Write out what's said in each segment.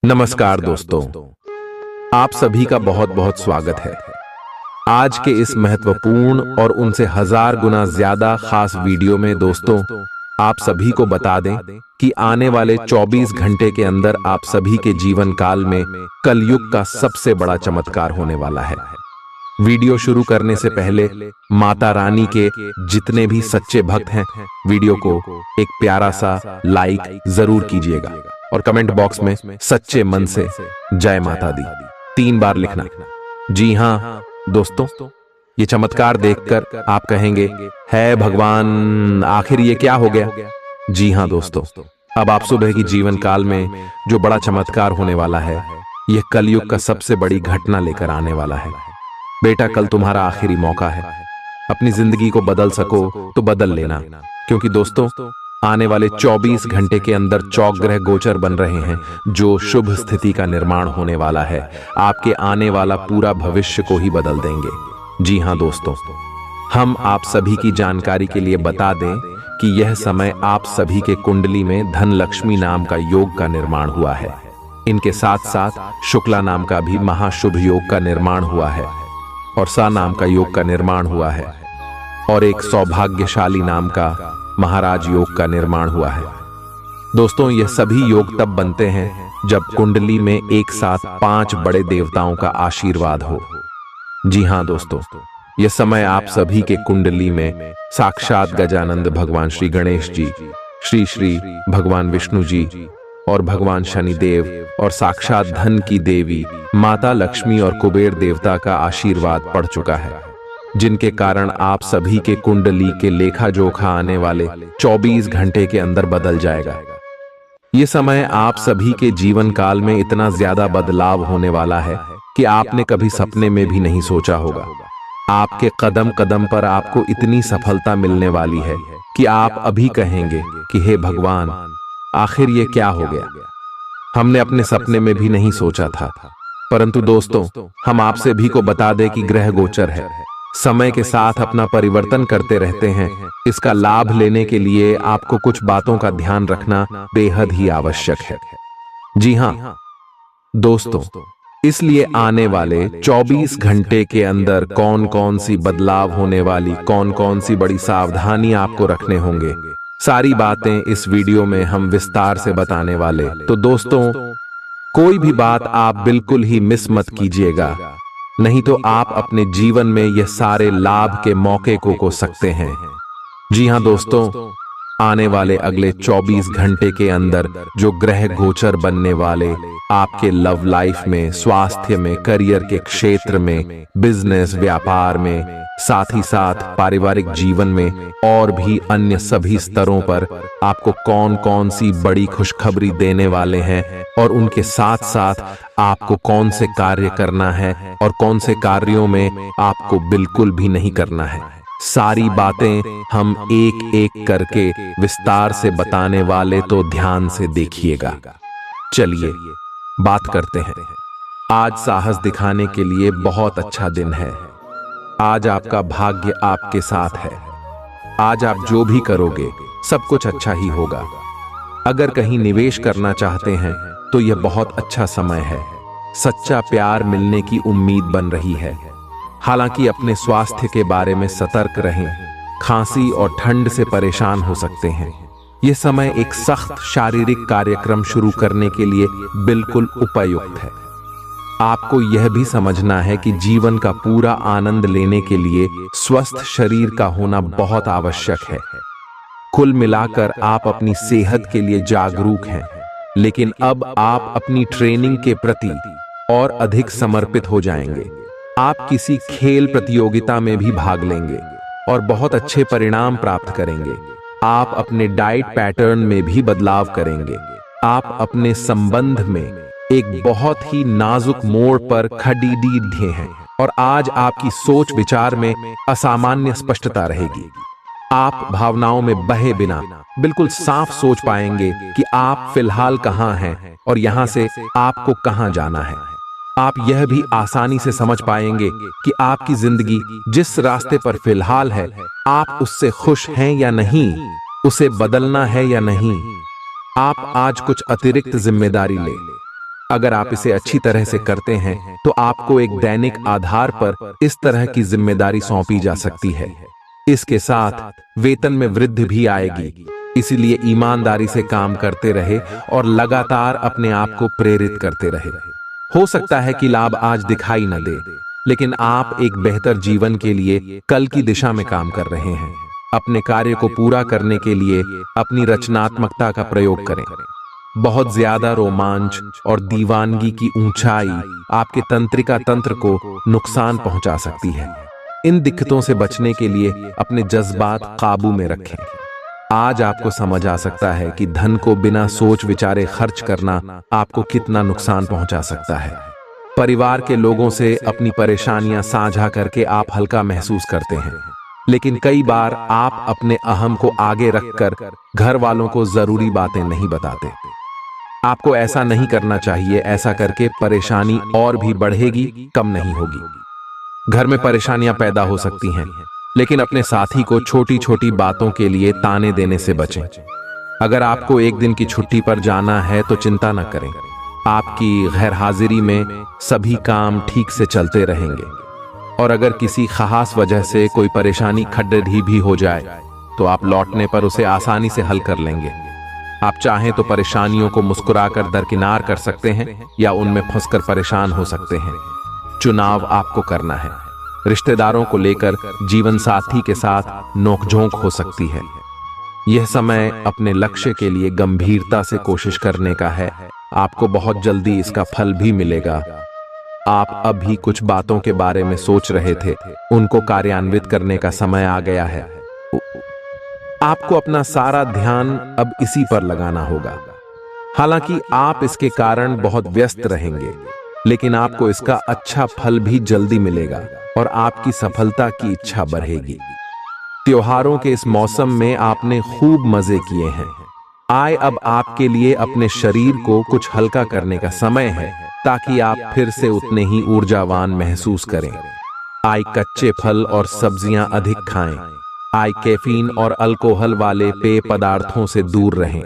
नमस्कार दोस्तों, आप सभी का बहुत बहुत स्वागत है। आज के इस महत्वपूर्ण और उनसे 1000 गुना ज्यादा खास वीडियो में दोस्तों आप सभी को बता दें कि आने वाले 24 घंटे के अंदर आप सभी के जीवन काल में कलयुग का सबसे बड़ा चमत्कार होने वाला है। वीडियो शुरू करने से पहले माता रानी के जितने भी सच्चे भक्त हैं, वीडियो को एक प्यारा सा लाइक जरूर कीजिएगा और कमेंट बॉक्स में सच्चे मन से जय माता दी 3 बार लिखना। जी हाँ दोस्तों, ये चमत्कार देखकर आप कहेंगे, है भगवान आखिर ये क्या हो गया। जी हाँ दोस्तों, अब आप सुबह की जीवन काल में जो बड़ा चमत्कार होने वाला है, यह कलयुग का सबसे बड़ी घटना लेकर आने वाला है। बेटा, कल तुम्हारा आखिरी मौका है। अपनी जिंदगी को बदल सको तो बदल लेना, क्योंकि दोस्तों आने वाले 24 घंटे के अंदर चौक ग्रह गोचर बन रहे हैं, जो शुभ स्थिति का निर्माण होने वाला है। आपके आने वाला पूरा भविष्य को ही बदल देंगे। जी हाँ दोस्तों, हम आप सभी की जानकारी के लिए बता दें कि यह समय आप सभी के कुंडली में धन लक्ष्मी नाम का योग का निर्माण हुआ है। इनके साथ साथ शुक्ला नाम का भी महाशुभ योग का निर्माण हुआ है और सा नाम का योग का निर्माण हुआ है और एक सौभाग्यशाली नाम का महाराज योग का निर्माण हुआ है। दोस्तों, यह सभी योग तब बनते हैं जब कुंडली में एक साथ 5 बड़े देवताओं का आशीर्वाद हो। जी हाँ दोस्तों, यह समय आप सभी के कुंडली में साक्षात गजानंद भगवान श्री गणेश जी, श्री भगवान विष्णु जी और भगवान शनिदेव और साक्षात धन की देवी माता लक्ष्मी और कुबेर देवता का आशीर्वाद पड़ चुका है, जिनके कारण आप सभी के कुंडली के लेखा जोखा आने वाले 24 घंटे के अंदर बदल जाएगा। ये समय आप सभी के जीवन काल में इतना ज्यादा बदलाव होने वाला है कि आपने कभी सपने में भी नहीं सोचा होगा। आपके कदम कदम पर आपको इतनी सफलता मिलने वाली है कि आप अभी कहेंगे कि हे भगवान, आखिर ये क्या हो गया। हमने अपने सपने में भी नहीं सोचा था। परंतु दोस्तों, हम आप सभी को बता दें कि ग्रह गोचर है, समय के साथ अपना परिवर्तन करते रहते हैं। इसका लाभ लेने के लिए आपको कुछ बातों का ध्यान रखना बेहद ही आवश्यक है। जी हाँ दोस्तों, इसलिए आने वाले 24 घंटे के अंदर कौन कौन सी बदलाव होने वाली, कौन कौन सी बड़ी सावधानी आपको रखने होंगे, सारी बातें इस वीडियो में हम विस्तार से बताने वाले। तो दोस्तों, कोई भी बात आप बिल्कुल ही मिस मत कीजिएगा, नहीं तो आप अपने जीवन में यह सारे लाभ के मौके को खो सकते हैं। जी हाँ दोस्तों, आने वाले अगले 24 घंटे के अंदर जो ग्रह गोचर बनने वाले आपके लव लाइफ में, स्वास्थ्य में, करियर के क्षेत्र में, बिजनेस व्यापार में, साथ ही साथ पारिवारिक जीवन में और भी अन्य सभी स्तरों पर आपको कौन कौन सी बड़ी खुशखबरी देने वाले हैं और उनके साथ साथ आपको कौन से कार्य करना है और कौन से कार्यों में आपको बिल्कुल भी नहीं करना है, सारी बातें हम एक एक करके विस्तार से बताने वाले, तो ध्यान से देखिएगा। चलिए बात करते हैं। आज साहस दिखाने के लिए बहुत अच्छा दिन है। आज आपका भाग्य आपके साथ है। आज आप जो भी करोगे सब कुछ अच्छा ही होगा। अगर कहीं निवेश करना चाहते हैं तो यह बहुत अच्छा समय है। सच्चा प्यार मिलने की उम्मीद बन रही है। हालांकि अपने स्वास्थ्य के बारे में सतर्क रहें। खांसी और ठंड से परेशान हो सकते हैं। यह समय एक सख्त शारीरिक कार्यक्रम शुरू करने के लिए बिल्कुल उपयुक्त है। आपको यह भी समझना है कि जीवन का पूरा आनंद लेने के लिए स्वस्थ शरीर का होना बहुत आवश्यक है। कुल मिलाकर आप अपनी सेहत के लिए जागरूक हैं, लेकिन अब आप अपनी ट्रेनिंग के प्रति और अधिक समर्पित हो जाएंगे। आप किसी खेल प्रतियोगिता में भी भाग लेंगे और बहुत अच्छे परिणाम प्राप्त करेंगे। आप अपने डाइट पैटर्न में भी बदलाव करेंगे। आप अपने संबंध में एक बहुत ही नाजुक मोड़ पर खड़े हैं और आज आपकी सोच विचार में असामान्य स्पष्टता रहेगी। आप भावनाओं में बहे बिना बिल्कुल साफ सोच पाएंगे कि आप फिलहाल कहां हैं और यहां से आपको कहां जाना है। आप यह भी आसानी से समझ पाएंगे कि आपकी जिंदगी जिस रास्ते पर फिलहाल है, आप उससे खुश हैं या नहीं, उसे बदलना है या नहीं। आप आज कुछ अतिरिक्त जिम्मेदारी लें। अगर आप इसे अच्छी तरह से करते हैं तो आपको एक दैनिक आधार पर इस तरह की जिम्मेदारी सौंपी जा सकती है। इसके साथ वेतन में वृद्धि भी आएगी, इसीलिए ईमानदारी से काम करते रहे और लगातार अपने आप को प्रेरित करते रहे। हो सकता है कि लाभ आज दिखाई न दे, लेकिन आप एक बेहतर जीवन के लिए कल की दिशा में काम कर रहे हैं। अपने कार्य को पूरा करने के लिए अपनी रचनात्मकता का प्रयोग करें। बहुत ज्यादा रोमांच और दीवानगी की ऊंचाई आपके तंत्रिका तंत्र को नुकसान पहुंचा सकती है। इन दिक्कतों से बचने के लिए अपने जज्बात काबू में रखें। आज आपको समझ आ सकता है कि धन को बिना सोच विचारे खर्च करना आपको कितना नुकसान पहुंचा सकता है। परिवार के लोगों से अपनी परेशानियां साझा करके आप हल्का महसूस करते हैं, लेकिन कई बार आप अपने अहम को आगे रखकर घर वालों को जरूरी बातें नहीं बताते। आपको ऐसा नहीं करना चाहिए। ऐसा करके परेशानी और भी बढ़ेगी, कम नहीं होगी। घर में परेशानियां पैदा हो सकती हैं, लेकिन अपने साथी को छोटी छोटी बातों के लिए ताने देने से बचें। अगर आपको एक दिन की छुट्टी पर जाना है तो चिंता न करें। आपकी गैर हाजिरी में सभी काम ठीक से चलते रहेंगे, और अगर किसी खास वजह से कोई परेशानी खड्डी भी हो जाए तो आप लौटने पर उसे आसानी से हल कर लेंगे। आप चाहें तो परेशानियों को मुस्कुराकर दरकिनार कर सकते हैं या उनमें फंसकर परेशान हो सकते हैं। चुनाव आपको करना है। रिश्तेदारों को लेकर जीवन साथी के साथ नोकझोंक हो सकती है। यह समय अपने लक्ष्य के लिए गंभीरता से कोशिश करने का है। आपको बहुत जल्दी इसका फल भी मिलेगा। आप अभी कुछ बातों के बारे में सोच रहे थे, उनको कार्यान्वित करने का समय आ गया है। आपको अपना सारा ध्यान अब इसी पर लगाना होगा। हालांकि आप इसके कारण बहुत व्यस्त रहेंगे, लेकिन आपको इसका अच्छा फल भी जल्दी मिलेगा और आपकी सफलता की इच्छा बढ़ेगी। त्योहारों के इस मौसम में आपने खूब मजे किए हैं। आए अब आपके लिए अपने शरीर को कुछ हल्का करने का समय है, ताकि आप फिर से उतने ही ऊर्जावान महसूस करें। आए कच्चे फल और सब्जियां अधिक खाएं। आए कैफीन और अल्कोहल वाले पेय पदार्थों से दूर रहें।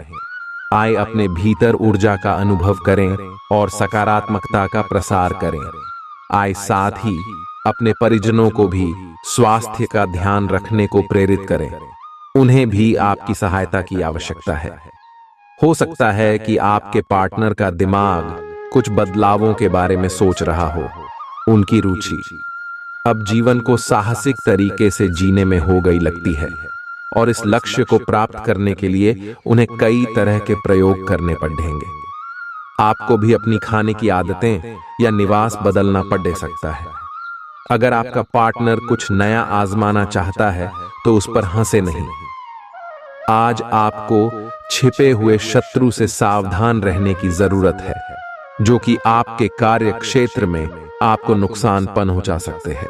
आए अपने भीतर ऊर्जा का अनुभव करें और सकारात्मकता का प्रसार करें। आए साथ ही अपने परिजनों को भी स्वास्थ्य का ध्यान रखने को प्रेरित करें। उन्हें भी आपकी सहायता की आवश्यकता है। हो सकता है कि आपके पार्टनर का दिमाग कुछ बदलावों के बारे में सोच रहा हो। उनकी रुचि अब जीवन को साहसिक तरीके से जीने में हो गई लगती है, और इस लक्ष्य को प्राप्त करने के लिए उन्हें कई तरह के प्रयोग करने पड़ेंगे। आपको भी अपनी खाने की आदतें या निवास बदलना पड़ सकता है। अगर आपका पार्टनर कुछ नया आजमाना चाहता है तो उस पर हंसे नहीं। आज आपको छिपे हुए शत्रु से सावधान रहने की जरूरत है, जो कि आपके कार्य क्षेत्र में आपको नुकसान पहुंचा सकते हैं।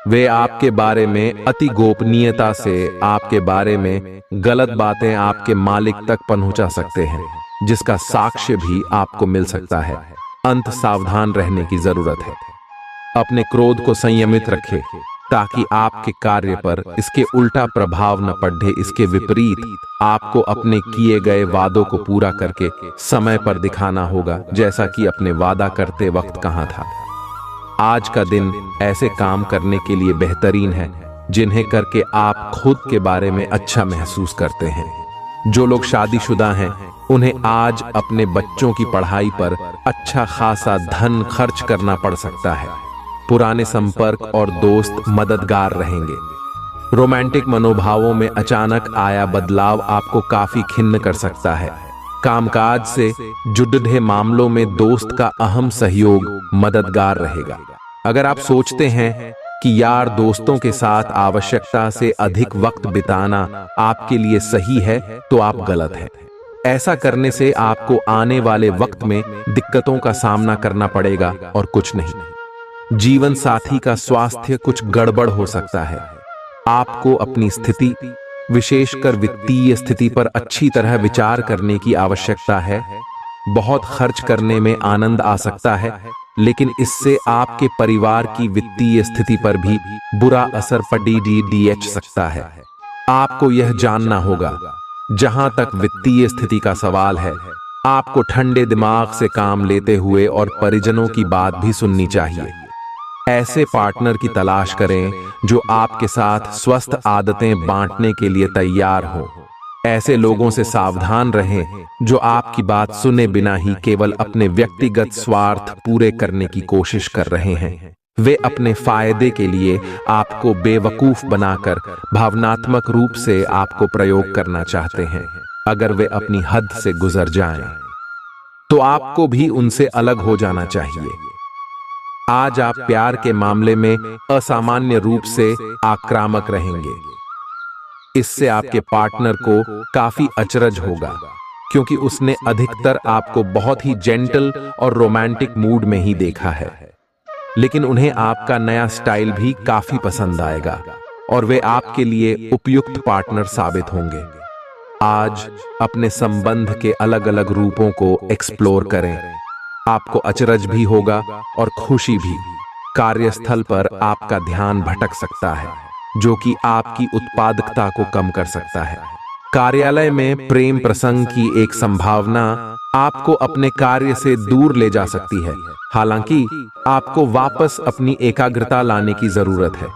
वे आपके बारे में अति गोपनीयता से आपके बारे में गलत बातें आपके मालिक तक पहुंचा सकते हैं, जिसका साक्ष्य भी आपको मिल सकता है। अंत सावधान रहने की जरूरत है। अपने क्रोध को संयमित रखें, ताकि आपके कार्य पर इसके उल्टा प्रभाव न पड़े। इसके विपरीत आपको अपने किए गए वादों को पूरा करके समय पर दिखाना होगा, जैसा कि अपने वादा करते वक्त कहा था। आज का दिन ऐसे काम करने के लिए बेहतरीन है जिन्हें करके आप खुद के बारे में अच्छा महसूस करते हैं। जो लोग शादीशुदा हैं, उन्हें आज अपने बच्चों की पढ़ाई पर अच्छा खासा धन खर्च करना पड़ सकता है। पुराने संपर्क और दोस्त मददगार रहेंगे। रोमांटिक मनोभावों में अचानक आया बदलाव आपको काफी खिन्न कर सकता है। कामकाज से जुड़े मामलों में दोस्त का अहम सहयोग मददगार रहेगा। अगर आप सोचते हैं कि यार दोस्तों के साथ आवश्यकता से अधिक वक्त बिताना आपके लिए सही है, तो आप गलत हैं। ऐसा करने से आपको आने वाले वक्त में दिक्कतों का सामना करना पड़ेगा और कुछ नहीं। जीवन साथी का स्वास्थ्य कुछ गड़बड़ हो सकता है। आपको अपनी स्थिति, विशेषकर वित्तीय स्थिति पर अच्छी तरह विचार करने की आवश्यकता है। बहुत खर्च करने में आनंद आ सकता है, लेकिन इससे आपके परिवार की वित्तीय स्थिति पर भी बुरा असर पड़ सकता है। आपको यह जानना होगा, जहां तक वित्तीय स्थिति का सवाल है, आपको ठंडे दिमाग से काम लेते हुए और परिजनों की बात भी सुननी चाहिए। ऐसे पार्टनर की तलाश करें जो आपके साथ स्वस्थ आदतें बांटने के लिए तैयार हो। ऐसे लोगों से सावधान रहें जो आपकी बात सुने बिना ही केवल अपने व्यक्तिगत स्वार्थ पूरे करने की कोशिश कर रहे हैं। वे अपने फायदे के लिए आपको बेवकूफ बनाकर भावनात्मक रूप से आपको प्रयोग करना चाहते हैं। अगर वे अपनी हद से गुजर जाएं, तो आपको भी उनसे अलग हो जाना चाहिए। आज आप प्यार के मामले में असामान्य रूप से आक्रामक रहेंगे। इससे आपके पार्टनर को काफी अचरज होगा, क्योंकि उसने अधिकतर आपको बहुत ही जेंटल और रोमांटिक मूड में ही देखा है। लेकिन उन्हें आपका नया स्टाइल भी काफी पसंद आएगा और वे आपके लिए उपयुक्त पार्टनर साबित होंगे। आज अपने संबंध के अलग अलग रूपों को एक्सप्लोर करें। आपको अचरज भी होगा और खुशी भी। कार्यस्थल पर आपका ध्यान भटक सकता है, जो कि आपकी उत्पादकता को कम कर सकता है। कार्यालय में प्रेम प्रसंग की एक संभावना आपको अपने कार्य से दूर ले जा सकती है। हालांकि आपको वापस अपनी एकाग्रता लाने की जरूरत है।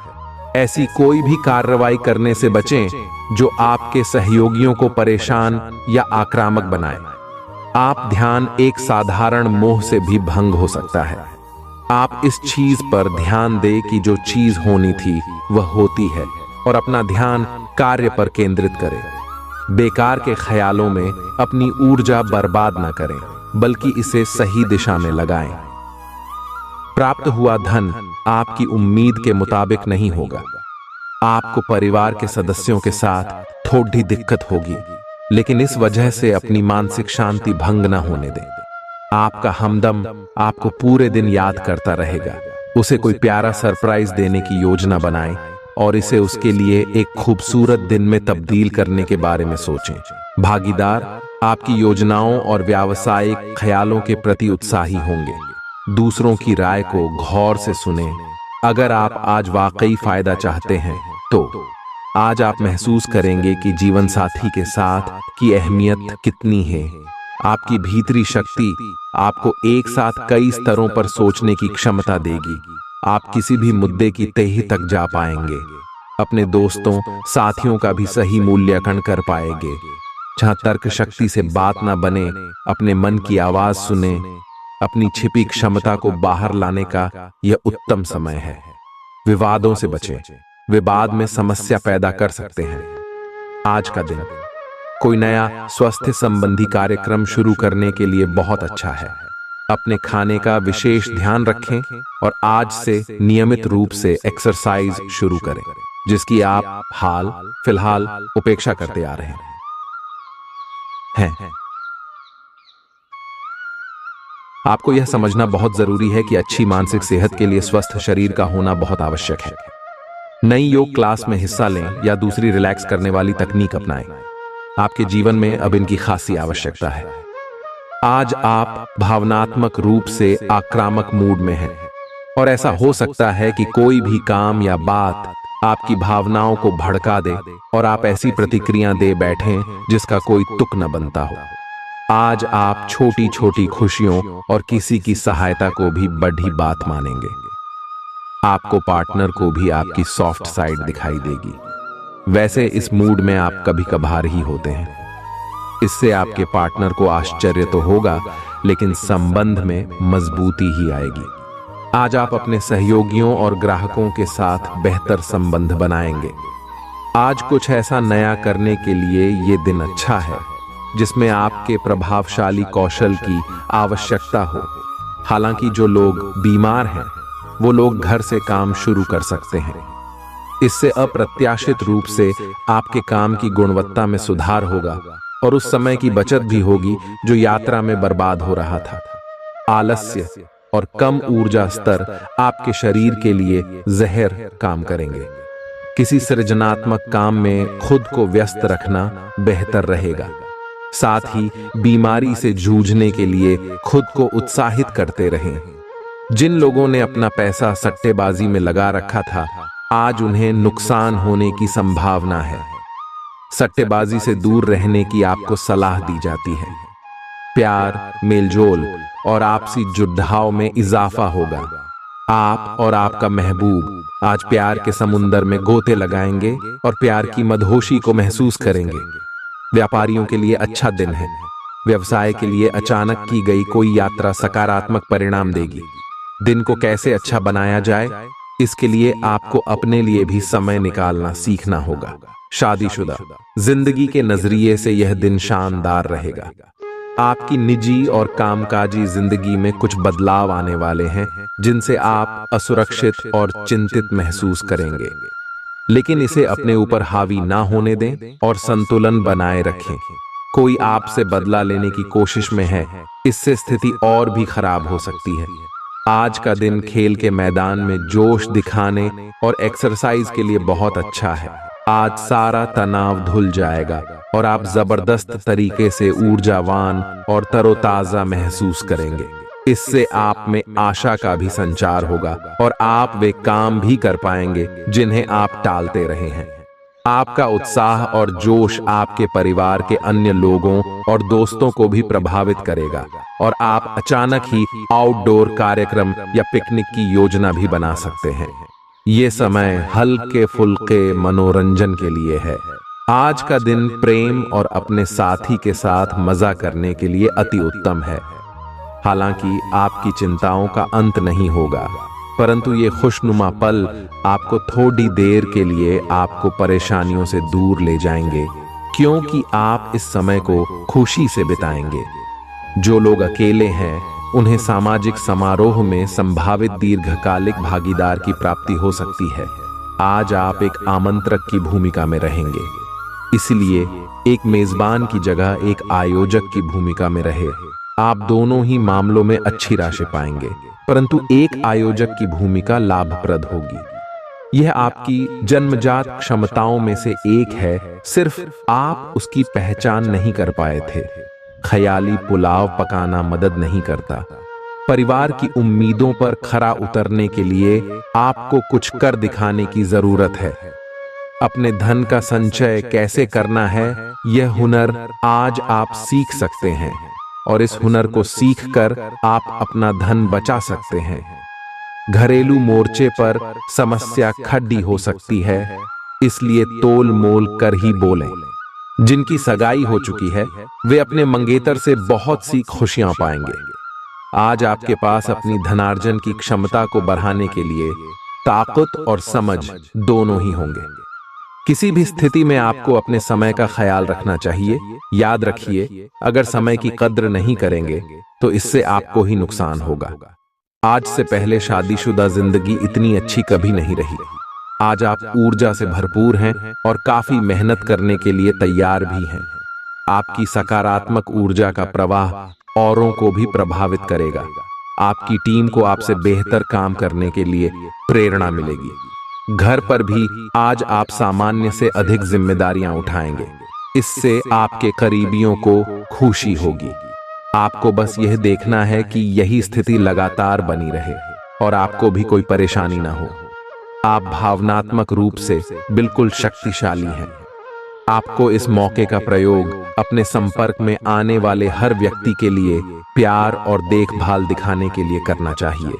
ऐसी कोई भी कार्रवाई करने से बचें जो आपके सहयोगियों को परेशान या आक्रामक बनाए। आप ध्यान एक साधारण मोह से भी भंग हो सकता है। आप इस चीज पर ध्यान दें कि जो चीज होनी थी वह होती है और अपना ध्यान कार्य पर केंद्रित करें। बेकार के ख्यालों में अपनी ऊर्जा बर्बाद न करें, बल्कि इसे सही दिशा में लगाएं। प्राप्त हुआ धन आपकी उम्मीद के मुताबिक नहीं होगा। आपको परिवार के सदस्यों के साथ थोड़ी दिक्कत होगी, लेकिन इस वजह से अपनी मानसिक शांति भंग न होने दें। आपका हमदम आपको पूरे दिन याद करता रहेगा। उसे कोई प्यारा सरप्राइज देने की योजना बनाएं और इसे उसके लिए एक खूबसूरत दिन में तब्दील करने के बारे में सोचें। भागीदार आपकी योजनाओं और व्यावसायिक ख्यालों के प्रति उत्साही होंगे। दूसरों की राय को गौर से सुनें। अगर आप आज वाकई फायदा चाहते हैं, तो आज आप महसूस करेंगे कि जीवन साथी के साथ की अहमियत कितनी है। आपकी भीतरी शक्ति आपको एक साथ कई स्तरों पर सोचने की क्षमता देगी। आप किसी भी मुद्दे की तह तक जा पाएंगे। अपने दोस्तों साथियों का भी सही मूल्यांकन कर पाएंगे। जहां तर्क शक्ति से बात ना बने, अपने मन की आवाज सुने। अपनी छिपी क्षमता को बाहर लाने का यह उत्तम समय है। विवादों से बचें, विवाद में समस्या पैदा कर सकते हैं। आज का दिन कोई नया स्वास्थ्य संबंधी कार्यक्रम शुरू करने के लिए बहुत अच्छा है। अपने खाने का विशेष ध्यान रखें और आज से नियमित रूप से एक्सरसाइज शुरू करें, जिसकी आप हाल फिलहाल उपेक्षा करते आ रहे हैं। आपको यह समझना बहुत जरूरी है कि अच्छी मानसिक सेहत के लिए स्वस्थ शरीर का होना बहुत आवश्यक है। नई योग क्लास में हिस्सा लें या दूसरी रिलैक्स करने वाली तकनीक अपनाएं। आपके जीवन में अब इनकी खासी आवश्यकता है। आज आप भावनात्मक रूप से आक्रामक मूड में हैं और ऐसा हो सकता है कि कोई भी काम या बात आपकी भावनाओं को भड़का दे और आप ऐसी प्रतिक्रिया दे बैठें जिसका कोई तुक न बनता हो। आज आप छोटी छोटी खुशियों और किसी की सहायता को भी बड़ी बात मानेंगे। आपको पार्टनर को भी आपकी सॉफ्ट साइड दिखाई देगी। वैसे इस मूड में आप कभी कभार ही होते हैं। इससे आपके पार्टनर को आश्चर्य तो होगा, लेकिन संबंध में मजबूती ही आएगी। आज आप अपने सहयोगियों और ग्राहकों के साथ बेहतर संबंध बनाएंगे। आज कुछ ऐसा नया करने के लिए ये दिन अच्छा है जिसमें आपके प्रभावशाली कौशल की आवश्यकता हो। हालांकि जो लोग बीमार हैं, वो लोग घर से काम शुरू कर सकते हैं। इससे अप्रत्याशित रूप से आपके काम की गुणवत्ता में सुधार होगा और उस समय की बचत भी होगी जो यात्रा में बर्बाद हो रहा था। आलस्य और कम ऊर्जा स्तर आपके शरीर के लिए जहर काम करेंगे। किसी सृजनात्मक काम में खुद को व्यस्त रखना बेहतर रहेगा। साथ ही बीमारी से जूझने के लिए खुद को उत्साहित करते रहें। जिन लोगों ने अपना पैसा सट्टेबाजी में लगा रखा था, आज उन्हें नुकसान होने की संभावना है। सट्टेबाजी से दूर रहने की आपको सलाह दी जाती है। प्यार, मेलजोल और आपसी जुड़ाव में इजाफा होगा। आप और आपका महबूब आज प्यार के समुंदर में गोते लगाएंगे और प्यार की मदहोशी को महसूस करेंगे। व्यापारियों के लिए अच्छा दिन है। व्यवसाय के लिए अचानक की गई कोई यात्रा सकारात्मक परिणाम देगी। दिन को कैसे अच्छा बनाया जाए, इसके लिए आपको अपने लिए भी समय निकालना सीखना होगा। शादीशुदा जिंदगी के नजरिए से यह दिन शानदार रहेगा। आपकी निजी और कामकाजी जिंदगी में कुछ बदलाव आने वाले हैं जिनसे आप असुरक्षित और चिंतित महसूस करेंगे, लेकिन इसे अपने ऊपर हावी ना होने दें और संतुलन बनाए रखें। कोई आपसे बदला लेने की कोशिश में है, इससे स्थिति और भी खराब हो सकती है। आज का दिन खेल के मैदान में जोश दिखाने और एक्सरसाइज के लिए बहुत अच्छा है। आज सारा तनाव धुल जाएगा और आप जबरदस्त तरीके से ऊर्जावान और तरोताजा महसूस करेंगे। इससे आप में आशा का भी संचार होगा और आप वे काम भी कर पाएंगे जिन्हें आप टालते रहे हैं। आपका उत्साह और जोश आपके परिवार के अन्य लोगों और दोस्तों को भी प्रभावित करेगा और आप अचानक ही आउटडोर कार्यक्रम या पिकनिक की योजना भी बना सकते हैं। ये समय हल्के फुल्के मनोरंजन के लिए है। आज का दिन प्रेम और अपने साथी के साथ मजा करने के लिए अति उत्तम है। हालांकि आपकी चिंताओं का अंत नहीं होगा, परंतु ये खुशनुमा पल आपको थोड़ी देर के लिए आपको परेशानियों से दूर ले जाएंगे, क्योंकि आप इस समय को खुशी से बिताएंगे। जो लोग अकेले हैं, उन्हें सामाजिक समारोह में संभावित दीर्घकालिक भागीदार की प्राप्ति हो सकती है। आज आप एक आमंत्रक की भूमिका में रहेंगे, इसलिए एक मेजबान की जगह एक आयोजक की भूमिका में रहे। आप दोनों ही मामलों में अच्छी राशि पाएंगे, परंतु एक आयोजक की भूमिका लाभप्रद होगी। यह आपकी जन्मजात क्षमताओं में से एक है, सिर्फ आप उसकी पहचान नहीं कर पाए थे। ख्याली पुलाव पकाना मदद नहीं करता। परिवार की उम्मीदों पर खरा उतरने के लिए आपको कुछ कर दिखाने की जरूरत है। अपने धन का संचय कैसे करना है, यह हुनर आज आप सीख सकते हैं और इस हुनर को सीखकर आप अपना धन बचा सकते हैं। घरेलू मोर्चे पर समस्या खड़ी हो सकती है, इसलिए तोल मोल कर ही बोलें। जिनकी सगाई हो चुकी है, वे अपने मंगेतर से बहुत सी खुशियां पाएंगे। आज आपके पास अपनी धनार्जन की क्षमता को बढ़ाने के लिए ताकत और समझ दोनों ही होंगे। किसी भी स्थिति में आपको अपने समय का ख्याल रखना चाहिए। याद रखिए, अगर समय की कद्र नहीं करेंगे तो इससे आपको ही नुकसान होगा। आज से पहले शादीशुदा जिंदगी इतनी अच्छी कभी नहीं रही। आज आप ऊर्जा से भरपूर हैं और काफी मेहनत करने के लिए तैयार भी हैं। आपकी सकारात्मक ऊर्जा का प्रवाह औरों को भी प्रभावित करेगा। आपकी टीम को आपसे बेहतर काम करने के लिए प्रेरणा मिलेगी। घर पर भी आज आप सामान्य से अधिक जिम्मेदारियां उठाएंगे। इससे आपके करीबियों को खुशी होगी। आपको बस यह देखना है कि यही स्थिति लगातार बनी रहे और आपको भी कोई परेशानी ना हो। आप भावनात्मक रूप से बिल्कुल शक्तिशाली हैं। आपको इस मौके का प्रयोग अपने संपर्क में आने वाले हर व्यक्ति के लिए प्यार और देखभाल दिखाने के लिए करना चाहिए।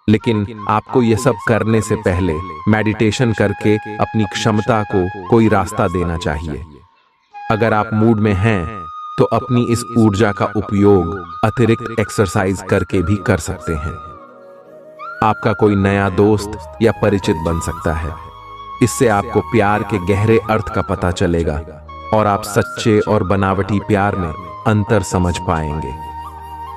लेकिन आपको यह सब करने से पहले मेडिटेशन करके अपनी क्षमता को कोई रास्ता देना चाहिए। अगर आप मूड में हैं तो अपनी इस ऊर्जा का उपयोग अतिरिक्त एक्सरसाइज करके भी कर सकते हैं। आपका कोई नया दोस्त या परिचित बन सकता है। इससे आपको प्यार के गहरे अर्थ का पता चलेगा और आप सच्चे और बनावटी प्यार में अंतर समझ पाएंगे।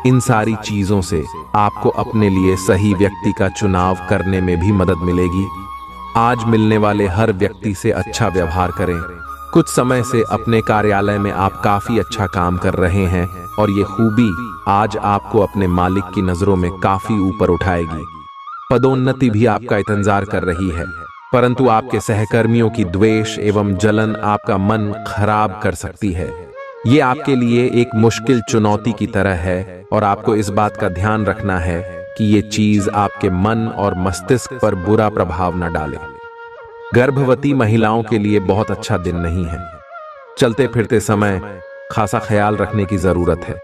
इन सारी चीजों से आपको अपने लिए सही व्यक्ति का चुनाव करने में भी मदद मिलेगी। आज मिलने वाले हर व्यक्ति से अच्छा व्यवहार करें। कुछ समय से अपने कार्यालय में आप काफी अच्छा काम कर रहे हैं और ये खूबी आज आपको अपने मालिक की नजरों में काफी ऊपर उठाएगी। पदोन्नति भी आपका इंतजार कर रही है, परंतु आपके सहकर्मियों की द्वेष एवं जलन आपका मन खराब कर सकती है। ये आपके लिए एक मुश्किल चुनौती की तरह है और आपको इस बात का ध्यान रखना है कि ये चीज आपके मन और मस्तिष्क पर बुरा प्रभाव न डाले। गर्भवती महिलाओं के लिए बहुत अच्छा दिन नहीं है। चलते फिरते समय खासा ख्याल रखने की जरूरत है।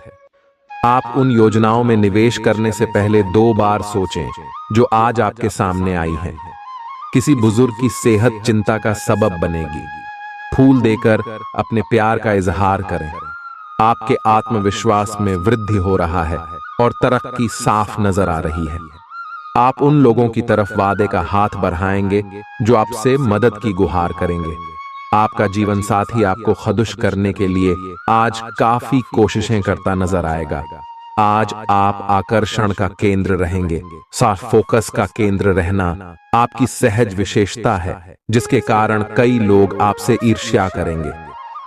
आप उन योजनाओं में निवेश करने से पहले 2 बार सोचें जो आज आपके सामने आई हैं। किसी बुजुर्ग की सेहत चिंता का सबब बनेगी। फूल देकर अपने प्यार का इजहार करें। आपके आत्मविश्वास में वृद्धि हो रहा है और तरक्की साफ नजर आ रही है। आप उन लोगों की तरफ वादे का हाथ बढ़ाएंगे जो आपसे मदद की गुहार करेंगे। आपका जीवन साथी आपको खुश करने के लिए आज काफी कोशिशें करता नजर आएगा। आज आप आकर्षण का केंद्र रहेंगे। साफ फोकस का केंद्र रहना आपकी सहज विशेषता है, जिसके कारण कई लोग आपसे ईर्ष्या करेंगे।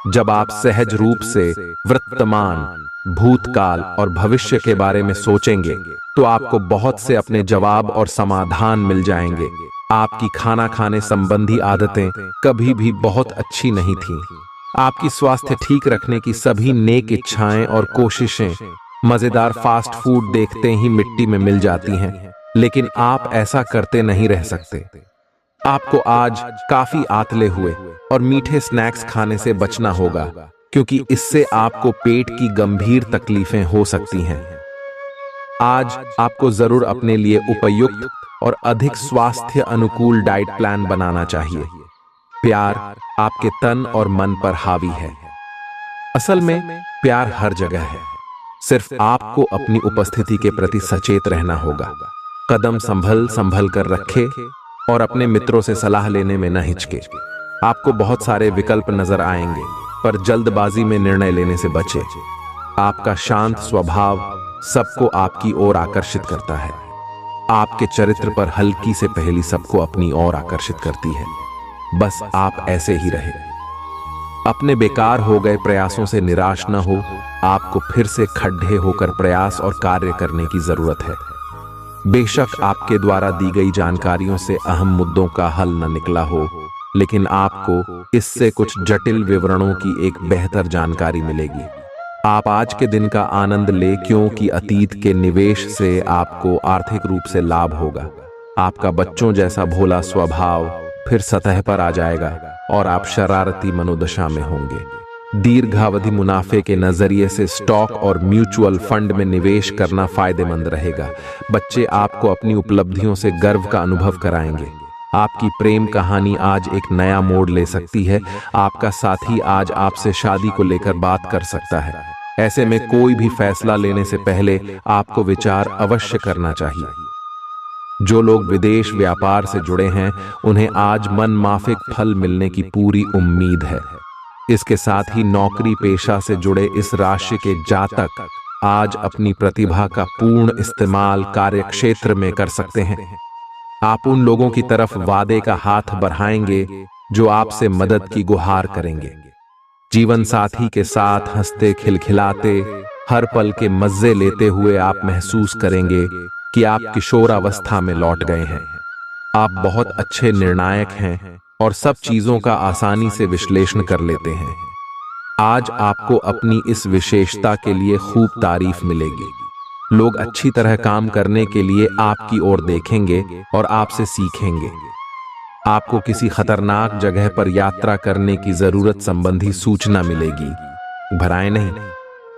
जब आप सहज रूप से वर्तमान, भूतकाल और भविष्य के बारे में सोचेंगे तो आपको बहुत से अपने जवाब और समाधान मिल जाएंगे। आपकी खाना खाने संबंधी आदतें कभी भी बहुत अच्छी नहीं थीं। आपकी स्वास्थ्य ठीक रखने की सभी नेक इच्छाएं और कोशिशें मजेदार फास्ट फूड देखते ही मिट्टी में मिल जाती हैं, लेकिन आप ऐसा करते नहीं रह सकते। आपको आज काफी आतले हुए और मीठे स्नैक्स खाने से बचना होगा, क्योंकि इससे आपको पेट की गंभीर तकलीफें हो सकती हैं। आज आपको जरूर अपने लिए उपयुक्त और अधिक स्वास्थ्य अनुकूल डाइट प्लान बनाना चाहिए। प्यार आपके तन और मन पर हावी है। असल में प्यार हर जगह है, सिर्फ आपको अपनी उपस्थिति के प्रति सचेत रहना होगा। कदम संभल कर रखे और अपने मित्रों से सलाह लेने में न हिचके। आपको बहुत सारे विकल्प नजर आएंगे, पर जल्दबाजी में निर्णय लेने से बचे। आपका शांत स्वभाव सबको आपकी ओर आकर्षित करता है। आपके चरित्र पर हल्की से पहेली सबको अपनी ओर आकर्षित करती है। बस आप ऐसे ही रहे। अपने बेकार हो गए प्रयासों से निराश न हो। आपको फिर से खड्डे होकर प्रयास और कार्य करने की जरूरत है। बेशक आपके द्वारा दी गई जानकारियों से अहम मुद्दों का हल न निकला हो, लेकिन आपको इससे कुछ जटिल विवरणों की एक बेहतर जानकारी मिलेगी। आप आज के दिन का आनंद ले, क्योंकि अतीत के निवेश से आपको आर्थिक रूप से लाभ होगा। आपका बच्चों जैसा भोला स्वभाव फिर सतह पर आ जाएगा और आप शरारती मनोदशा में होंगे। दीर्घावधि मुनाफे के नजरिए से स्टॉक और म्यूचुअल फंड में निवेश करना फायदेमंद रहेगा। बच्चे आपको अपनी उपलब्धियों से गर्व का अनुभव कराएंगे। आपकी प्रेम कहानी आज एक नया मोड़ ले सकती है। आपका साथी आज आपसे शादी को लेकर बात कर सकता है। ऐसे में कोई भी फैसला लेने से पहले आपको विचार अवश्य करना चाहिए। जो लोग विदेश व्यापार से जुड़े हैं, उन्हें आज मनमाफिक फल मिलने की पूरी उम्मीद है। इसके साथ ही नौकरी पेशा से जुड़े इस राशि के जातक आज अपनी प्रतिभा का पूर्ण इस्तेमाल कार्यक्षेत्र में कर सकते हैं। आप उन लोगों की तरफ वादे का हाथ बढ़ाएंगे जो आपसे मदद की गुहार करेंगे। जीवन साथी के साथ हंसते खिलखिलाते हर पल के मजे लेते हुए आप महसूस करेंगे कि आप किशोरावस्था में लौट गए हैं। आप बहुत अच्छे निर्णायक हैं और सब चीजों का आसानी से विश्लेषण कर लेते हैं। आज आपको अपनी इस विशेषता के लिए खूब तारीफ मिलेगी। लोग अच्छी तरह काम करने के लिए आपकी ओर देखेंगे और आपसे सीखेंगे। आपको किसी खतरनाक जगह पर यात्रा करने की जरूरत संबंधी सूचना मिलेगी। घबराएं नहीं,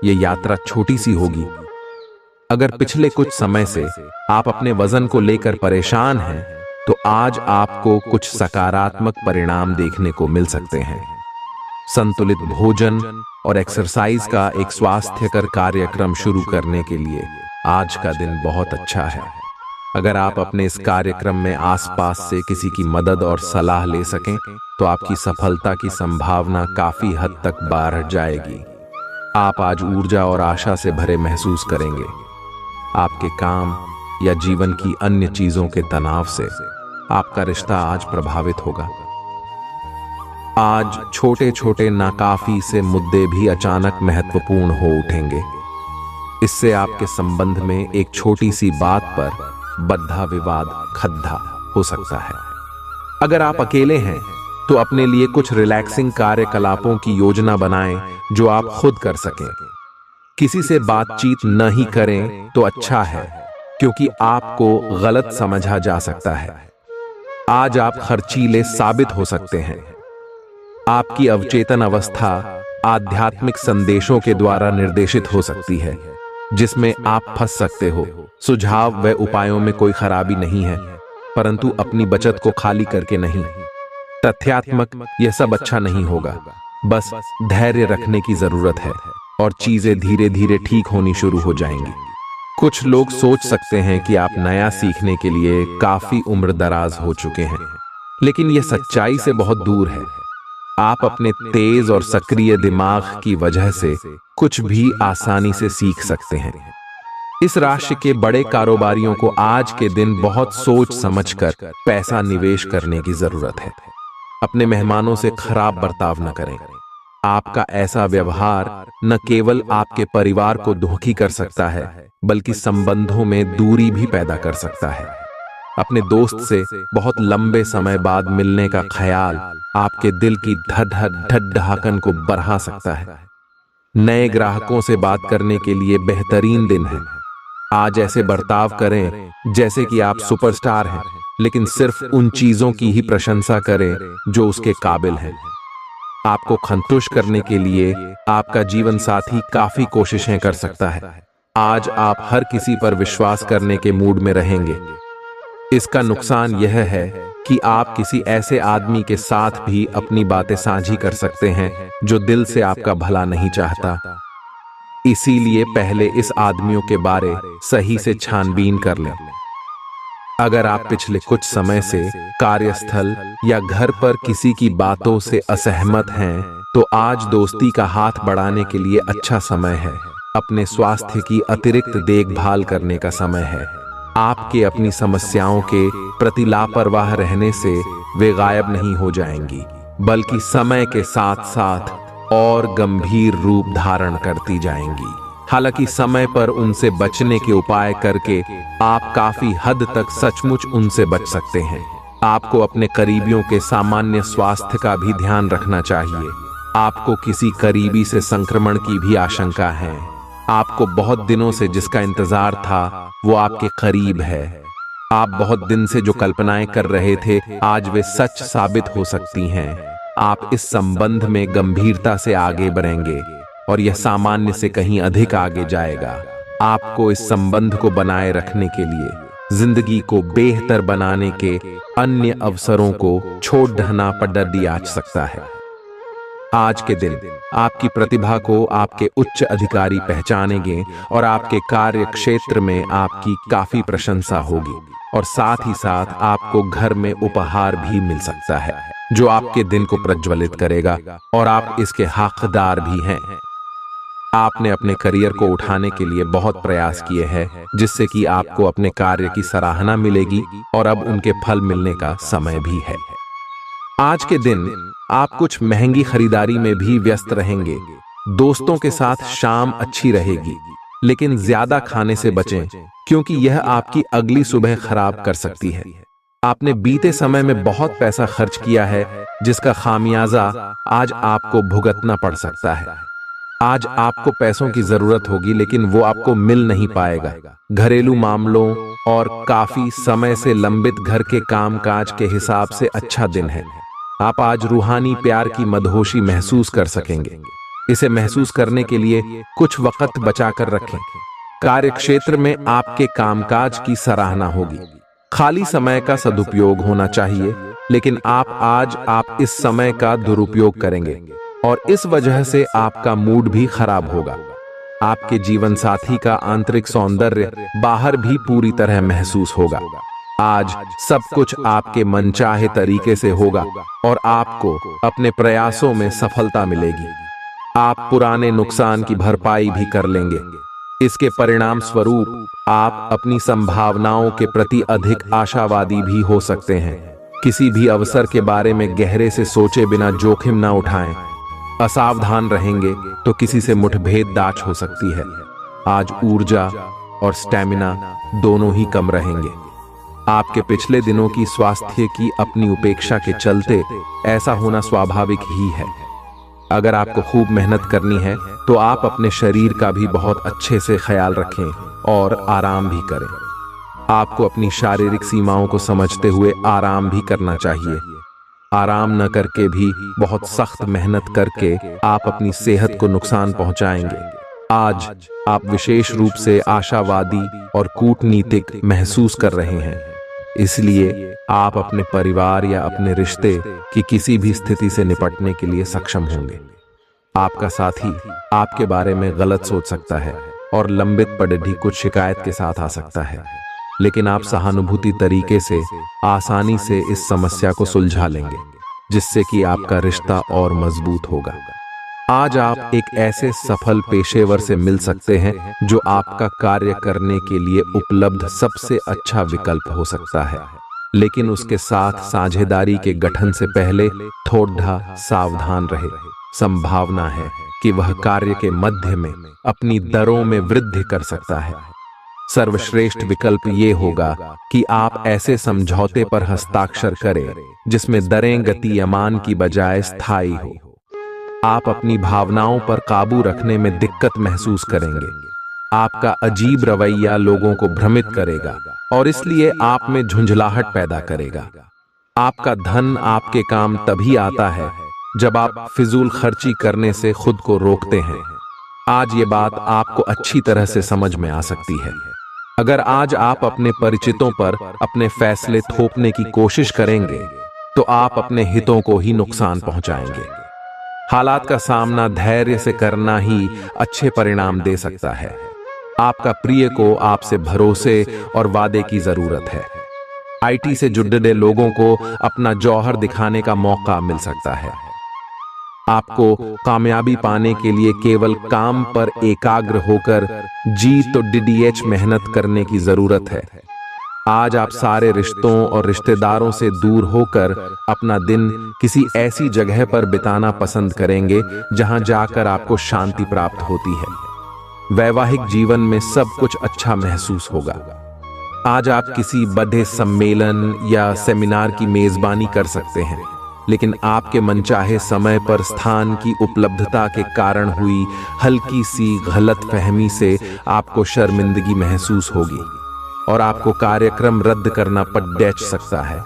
ये यात्रा छोटी सी होगी। अगर पिछले कुछ समय से आप अपने वजन को लेकर परेशान हैं, तो आज आपको कुछ सकारात्मक परिणाम देखने को मिल सकते हैं। संतुलित भोजन और एक्सरसाइज का एक स्वास्थ्यकर कार्यक्रम शुरू करने के लिए आज का दिन बहुत अच्छा है। अगर आप अपने इस कार्यक्रम में आसपास से किसी की मदद और सलाह ले सकें, तो आपकी सफलता की संभावना काफी हद तक बढ़ जाएगी। आप आज ऊर्जा और आशा से भरे महसूस करेंगे। आपके काम या जीवन की अन्य चीजों के तनाव से आपका रिश्ता आज प्रभावित होगा। आज छोटे छोटे नाकाफी से मुद्दे भी अचानक महत्वपूर्ण हो उठेंगे। इससे आपके संबंध में एक छोटी सी बात पर बद्धा विवाद खद्दा हो सकता है। अगर आप अकेले हैं, तो अपने लिए कुछ रिलैक्सिंग कार्यकलापों की योजना बनाएं जो आप खुद कर सकें। किसी से बातचीत न ही करें तो अच्छा है, क्योंकि आपको गलत समझा जा सकता है। आज आप खर्चीले साबित हो सकते हैं। आपकी अवचेतन अवस्था आध्यात्मिक संदेशों के द्वारा निर्देशित हो सकती है। जिसमें आप फंस सकते हो। सुझाव व उपायों में कोई खराबी नहीं है, परंतु अपनी बचत को खाली करके नहीं। तथ्यात्मक यह सब अच्छा नहीं होगा, बस धैर्य रखने की जरूरत है और चीजें धीरे धीरे ठीक होनी शुरू हो जाएंगी। कुछ लोग सोच सकते हैं कि आप नया सीखने के लिए काफी उम्र दराज हो चुके हैं, लेकिन यह सच्चाई से बहुत दूर है। आप अपने तेज और सक्रिय दिमाग की वजह से कुछ भी आसानी से सीख सकते हैं। इस राशि के बड़े कारोबारियों को आज के दिन बहुत सोच समझकर पैसा निवेश करने की जरूरत है। अपने मेहमानों से खराब बर्ताव न करें। आपका ऐसा व्यवहार न केवल आपके परिवार को दुखी कर सकता है, बल्कि संबंधों में दूरी भी पैदा कर सकता है। अपने दोस्त से बहुत लंबे समय बाद मिलने का ख्याल आपके दिल की धड़धड़ाहट को बढ़ा सकता है। नए ग्राहकों से बात करने के लिए बेहतरीन दिन है। आज ऐसे बर्ताव करें जैसे कि आप सुपरस्टार हैं, लेकिन सिर्फ उन चीजों की ही प्रशंसा करें जो उसके काबिल हैं। आपको संतुष्ट करने के लिए आपका जीवन साथी काफी कोशिशें कर सकता है। आज आप हर किसी पर विश्वास करने के मूड में रहेंगे। इसका नुकसान यह है कि आप किसी ऐसे आदमी के साथ भी अपनी बातें साझी कर सकते हैं जो दिल से आपका भला नहीं चाहता। इसीलिए पहले इस आदमियों के बारे सही से छानबीन कर लें। अगर आप पिछले कुछ समय से कार्यस्थल या घर पर किसी की बातों से असहमत हैं, तो आज दोस्ती का हाथ बढ़ाने के लिए अच्छा समय है। अपने स्वास्थ्य की अतिरिक्त देखभाल करने का समय है। आपके अपनी समस्याओं के प्रति लापरवाह रहने से वे गायब नहीं हो जाएंगी, बल्कि समय के साथ साथ और गंभीर रूप धारण करती जाएंगी। हालांकि समय पर उनसे बचने के उपाय करके आप काफी हद तक सचमुच उनसे बच सकते हैं। आपको अपने करीबियों के सामान्य स्वास्थ्य का भी ध्यान रखना चाहिए। आपको किसी करीबी से संक्रमण की भी आशंका है। आपको बहुत दिनों से जिसका इंतजार था वो आपके करीब है। आप बहुत दिन से जो कल्पनाएं कर रहे थे, आज वे सच साबित हो सकती हैं। आप इस संबंध में गंभीरता से आगे बढ़ेंगे और यह सामान्य से कहीं अधिक आगे जाएगा। आपको इस संबंध को बनाए रखने के लिए जिंदगी को बेहतर बनाने के अन्य अवसरों को छोड़ देना पड़ दिया जा सकता है। आज के दिन आपकी प्रतिभा को आपके उच्च अधिकारी पहचानेंगे और आपके कार्य क्षेत्र में आपकी काफी प्रशंसा होगी और साथ ही साथ आपको घर में उपहार भी मिल सकता है जो आपके दिन को प्रज्वलित करेगा और आप इसके हकदार भी हैं। आपने अपने करियर को उठाने के लिए बहुत प्रयास किए हैं, जिससे कि आपको अपने कार्य की सराहना मिलेगी और अब उनके फल मिलने का समय भी है। आज के दिन आप कुछ महंगी खरीदारी में भी व्यस्त रहेंगे। दोस्तों के साथ शाम अच्छी रहेगी, लेकिन ज्यादा खाने से बचें, क्योंकि यह आपकी अगली सुबह खराब कर सकती है। आपने बीते समय में बहुत पैसा खर्च किया है, जिसका खामियाजा आज आपको भुगतना पड़ सकता है। आज आपको पैसों की जरूरत होगी, लेकिन वो आपको मिल नहीं पाएगा। घरेलू मामलों और काफी समय से लंबित घर के कामकाज के हिसाब से अच्छा दिन है। आप आज रूहानी प्यार की मदहोशी महसूस कर सकेंगे। इसे महसूस करने के लिए कुछ वक्त बचाकर रखें। कार्य क्षेत्र में आपके कामकाज की सराहना होगी। खाली समय का सदुपयोग होना चाहिए, लेकिन आप इस समय का दुरुपयोग करेंगे और इस वजह से आपका मूड भी खराब होगा। आपके जीवन साथी का आंतरिक सौंदर्य बाहर भी पूरी तरह महसूस होगा। आज सब कुछ आपके मनचाहे तरीके से होगा और आपको अपने प्रयासों में सफलता मिलेगी। आप पुराने नुकसान की भरपाई भी कर लेंगे। इसके परिणाम स्वरूप आप अपनी संभावनाओं के प्रति अधिक आशावादी भी हो सकते हैं। किसी भी अवसर के बारे में गहरे से सोचे बिना जोखिम न उठाएं। असावधान रहेंगे तो किसी से मुठभेड़ दाच हो सकती है। आज ऊर्जा और स्टैमिना दोनों ही कम रहेंगे। आपके पिछले दिनों की स्वास्थ्य की अपनी उपेक्षा के चलते ऐसा होना स्वाभाविक ही है। अगर आपको खूब मेहनत करनी है तो आप अपने शरीर का भी बहुत अच्छे से ख्याल रखें और आराम भी करें। आपको अपनी शारीरिक सीमाओं को समझते हुए आराम भी करना चाहिए। आराम न करके भी बहुत सख्त मेहनत करके आप अपनी सेहत को नुकसान पहुंचाएंगे। आज आप विशेष रूप से आशावादी और कूटनीतिक महसूस कर रहे हैं, इसलिए आप अपने परिवार या अपने रिश्ते की किसी भी स्थिति से निपटने के लिए सक्षम होंगे। आपका साथी आपके बारे में गलत सोच सकता है और लंबित पड़ी कुछ शिकायत के साथ आ सकता है, लेकिन आप सहानुभूति तरीके से आसानी से इस समस्या को सुलझा लेंगे, जिससे कि आपका रिश्ता और मजबूत होगा। आज आप एक ऐसे सफल पेशेवर से मिल सकते हैं जो आपका कार्य करने के लिए उपलब्ध सबसे अच्छा विकल्प हो सकता है, लेकिन उसके साथ साझेदारी के गठन से पहले थोड़ा सावधान रहे। संभावना है कि वह कार्य के मध्य में अपनी दरों में वृद्धि कर सकता है। सर्वश्रेष्ठ विकल्प ये होगा कि आप ऐसे समझौते पर हस्ताक्षर करें जिसमें दरें गतिमान की बजाय स्थायी हो। आप अपनी भावनाओं पर काबू रखने में दिक्कत महसूस करेंगे। आपका अजीब रवैया लोगों को भ्रमित करेगा और इसलिए आप में झुंझलाहट पैदा करेगा। आपका धन आपके काम तभी आता है जब आप फिजूल खर्ची करने से खुद को रोकते हैं। आज ये बात आपको अच्छी तरह से समझ में आ सकती है। अगर आज आप अपने परिचितों पर अपने फैसले थोपने की कोशिश करेंगे तो आप अपने हितों को ही नुकसान पहुंचाएंगे। हालात का सामना धैर्य से करना ही अच्छे परिणाम दे सकता है। आपका प्रिय को आपसे भरोसे और वादे की जरूरत है। आईटी से जुड़े लोगों को अपना जौहर दिखाने का मौका मिल सकता है। आपको कामयाबी पाने के लिए केवल काम पर एकाग्र होकर जी तो डीडीएच मेहनत करने की जरूरत है। आज आप सारे रिश्तों और रिश्तेदारों से दूर होकर अपना दिन किसी ऐसी जगह पर बिताना पसंद करेंगे जहां जाकर आपको शांति प्राप्त होती है। वैवाहिक जीवन में सब कुछ अच्छा महसूस होगा। आज आप किसी बड़े सम्मेलन या सेमिनार की मेजबानी कर सकते हैं, लेकिन आपके मनचाहे समय पर स्थान की उपलब्धता के कारण हुई हल्की सी गलतफहमी से आपको शर्मिंदगी महसूस होगी और आपको कार्यक्रम रद्द करना पड़ सकता है।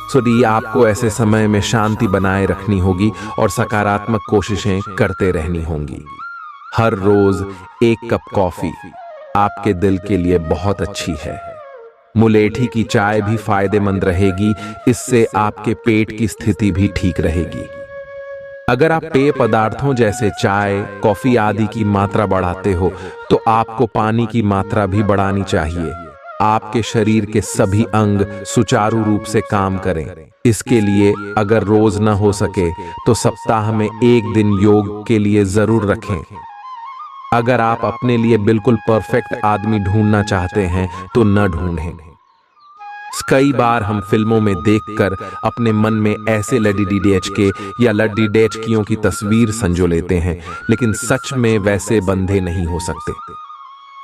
इसलिए आपको ऐसे समय में शांति बनाए रखनी होगी और सकारात्मक कोशिशें करते रहनी होंगी। हर रोज एक कप कॉफी आपके दिल के लिए बहुत अच्छी है। मुलेठी की चाय भी फायदेमंद रहेगी, इससे आपके पेट की स्थिति भी ठीक रहेगी। अगर आप पेय पदार्थों जैसे चाय, कॉफी आदि की मात्रा बढ़ाते हो तो आपको पानी की मात्रा भी बढ़ानी चाहिए। आपके शरीर के सभी अंग सुचारू रूप से काम करें। इसके लिए अगर रोज न हो सके तो सप्ताह में एक दिन योग के लिए जरूर रखें। अगर आप अपने लिए बिल्कुल परफेक्ट आदमी ढूंढना चाहते हैं तो न ढूंढें। कई बार हम फिल्मों में देखकर अपने मन में ऐसे लड़की या लड़कियों की तस्वीर संजो लेते हैं, लेकिन सच में वैसे बंधे नहीं हो सकते।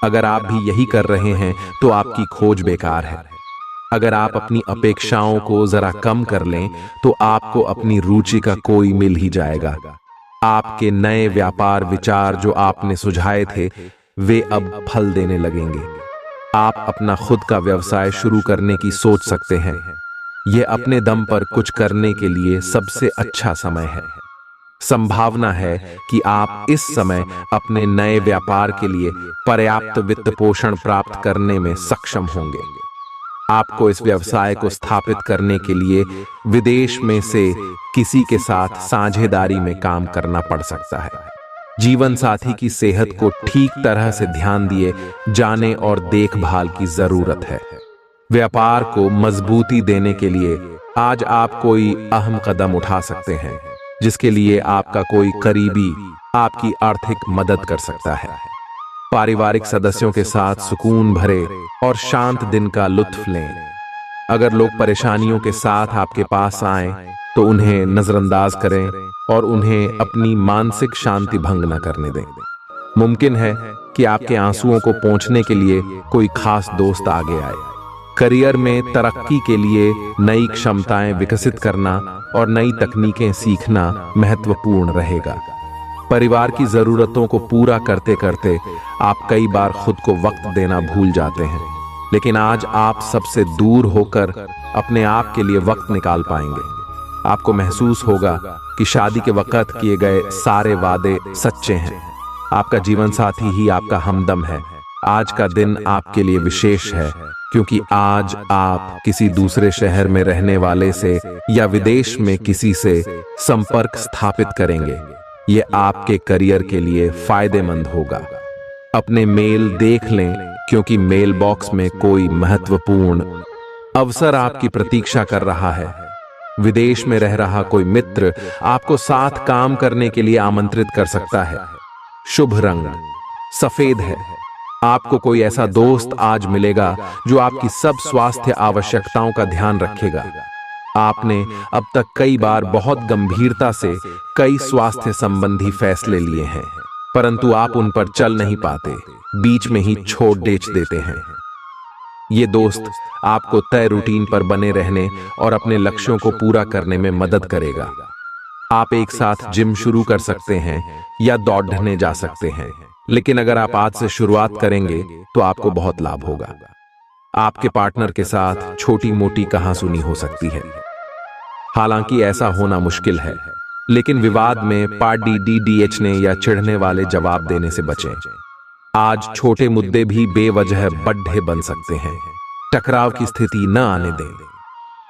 अगर आप भी यही कर रहे हैं तो आपकी खोज बेकार है। अगर आप अपनी अपेक्षाओं को जरा कम कर लें तो आपको अपनी रुचि का कोई मिल ही जाएगा। आपके नए व्यापार विचार जो आपने सुझाए थे वे अब फल देने लगेंगे। आप अपना खुद का व्यवसाय शुरू करने की सोच सकते हैं। यह अपने दम पर कुछ करने के लिए सबसे अच्छा समय है। संभावना है कि आप इस समय अपने नए व्यापार के लिए पर्याप्त वित्त पोषण प्राप्त करने में सक्षम होंगे। आपको इस व्यवसाय को स्थापित करने के लिए विदेश में से किसी के साथ साझेदारी में काम करना पड़ सकता है। जीवन साथी की सेहत को ठीक तरह से ध्यान दिए जाने और देखभाल की जरूरत है। व्यापार को मजबूती देने के लिए आज आप कोई अहम कदम उठा सकते हैं, जिसके लिए आपका कोई करीबी आपकी आर्थिक मदद कर सकता है। पारिवारिक सदस्यों के साथ सुकून भरे और शांत दिन का लुत्फ लें। अगर लोग परेशानियों के साथ आपके पास आएं तो उन्हें नजरअंदाज करें और उन्हें अपनी मानसिक शांति भंग न करने दें। मुमकिन है कि आपके आंसुओं को पोंछने के लिए कोई खास दोस्त आगे आए। करियर में तरक्की के लिए नई क्षमताएं विकसित करना और नई तकनीकें सीखना महत्वपूर्ण रहेगा। परिवार की जरूरतों को पूरा करते करते आप कई बार खुद को वक्त देना भूल जाते हैं, लेकिन आज आप सबसे दूर होकर अपने आप के लिए वक्त निकाल पाएंगे। आपको महसूस होगा कि शादी के वक्त किए गए सारे वादे सच्चे हैं। आपका जीवन साथी ही आपका हमदम है। आज का दिन आपके लिए विशेष है क्योंकि आज आप किसी दूसरे शहर में रहने वाले से या विदेश में किसी से संपर्क स्थापित करेंगे। ये आपके करियर के लिए फायदेमंद होगा। अपने मेल देख लें क्योंकि मेल बॉक्स में कोई महत्वपूर्ण अवसर आपकी प्रतीक्षा कर रहा है। विदेश में रह रहा कोई मित्र आपको साथ काम करने के लिए आमंत्रित कर सकता है। शुभ रंग सफेद है। आपको कोई ऐसा दोस्त आज मिलेगा जो आपकी सब स्वास्थ्य आवश्यकताओं का ध्यान रखेगा। आपने अब तक कई बार बहुत गंभीरता से कई स्वास्थ्य संबंधी फैसले लिए हैं, परंतु आप उन पर चल नहीं पाते, बीच में ही छोड़ देते हैं। ये दोस्त आपको तय रूटीन पर बने रहने और अपने लक्ष्यों को पूरा करने में मदद करेगा। आप एक साथ जिम शुरू कर सकते हैं या दौड़ने जा सकते हैं, लेकिन अगर आप आज से शुरुआत करेंगे तो आपको बहुत लाभ होगा। आपके पार्टनर के साथ छोटी मोटी कहासुनी हो सकती है। हालांकि ऐसा होना मुश्किल है, लेकिन विवाद में पार्टी डीडीएचने या चिढ़ने वाले जवाब देने से बचें। आज छोटे मुद्दे भी बेवजह बड्ढे बन सकते हैं। टकराव की स्थिति न आने दें।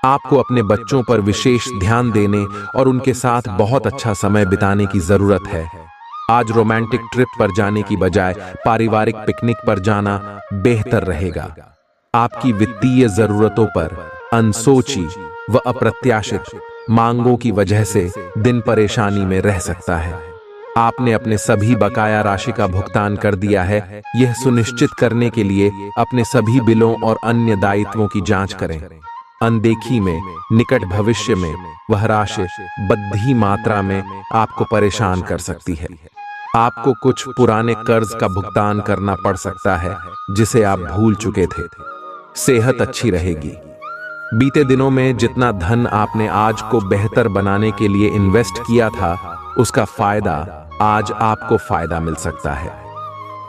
आपको अपने बच्चों पर विशेष ध्यान देने और उनके साथ बहुत अच्छा समय बिताने की जरूरत है। आज रोमांटिक ट्रिप पर जाने की बजाय पारिवारिक पिकनिक पर जाना बेहतर रहेगा। आपकी वित्तीय जरूरतों पर अनसोची व अप्रत्याशित मांगों की वजह से दिन परेशानी में रह सकता है। आपने अपने सभी बकाया राशि का भुगतान कर दिया है। यह सुनिश्चित करने के लिए अपने सभी बिलों और अन्य दायित्वों की जांच करें। अनदेखी में निकट भविष्य में वह राशि बड़ी मात्रा में आपको परेशान कर सकती है। आपको कुछ पुराने कर्ज का भुगतान करना पड़ सकता है जिसे आप भूल चुके थे। सेहत अच्छी रहेगी। बीते दिनों में जितना धन आपने आज को बेहतर बनाने के लिए इन्वेस्ट किया था, उसका फायदा आज आपको फायदा मिल सकता है।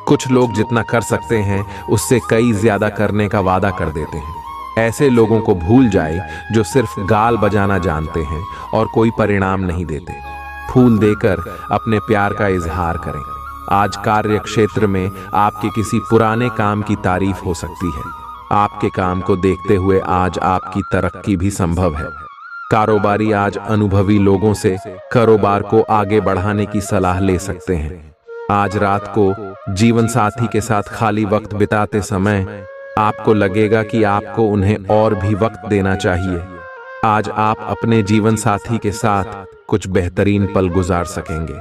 कुछ लोग जितना कर सकते हैं उससे कई ज्यादा करने का वादा कर देते हैं। ऐसे लोगों को भूल जाए जो सिर्फ गाल बजाना जानते हैं और कोई परिणाम नहीं देते। फूल देकर अपने प्यार का इजहार करें। आज कार्य क्षेत्र में आपके किसी पुराने काम की तारीफ हो सकती है। आपके काम को देखते हुए आज आपकी तरक्की भी संभव है। कारोबारी आज अनुभवी लोगों से कारोबार को आगे बढ़ाने की सलाह ले सकते हैं। आज रात को जीवन साथी के साथ खाली वक्त बिताते समय आपको लगेगा कि आपको उन्हें और भी वक्त देना चाहिए। आज आप अपने जीवन साथी के साथ कुछ बेहतरीन पल गुजार सकेंगे।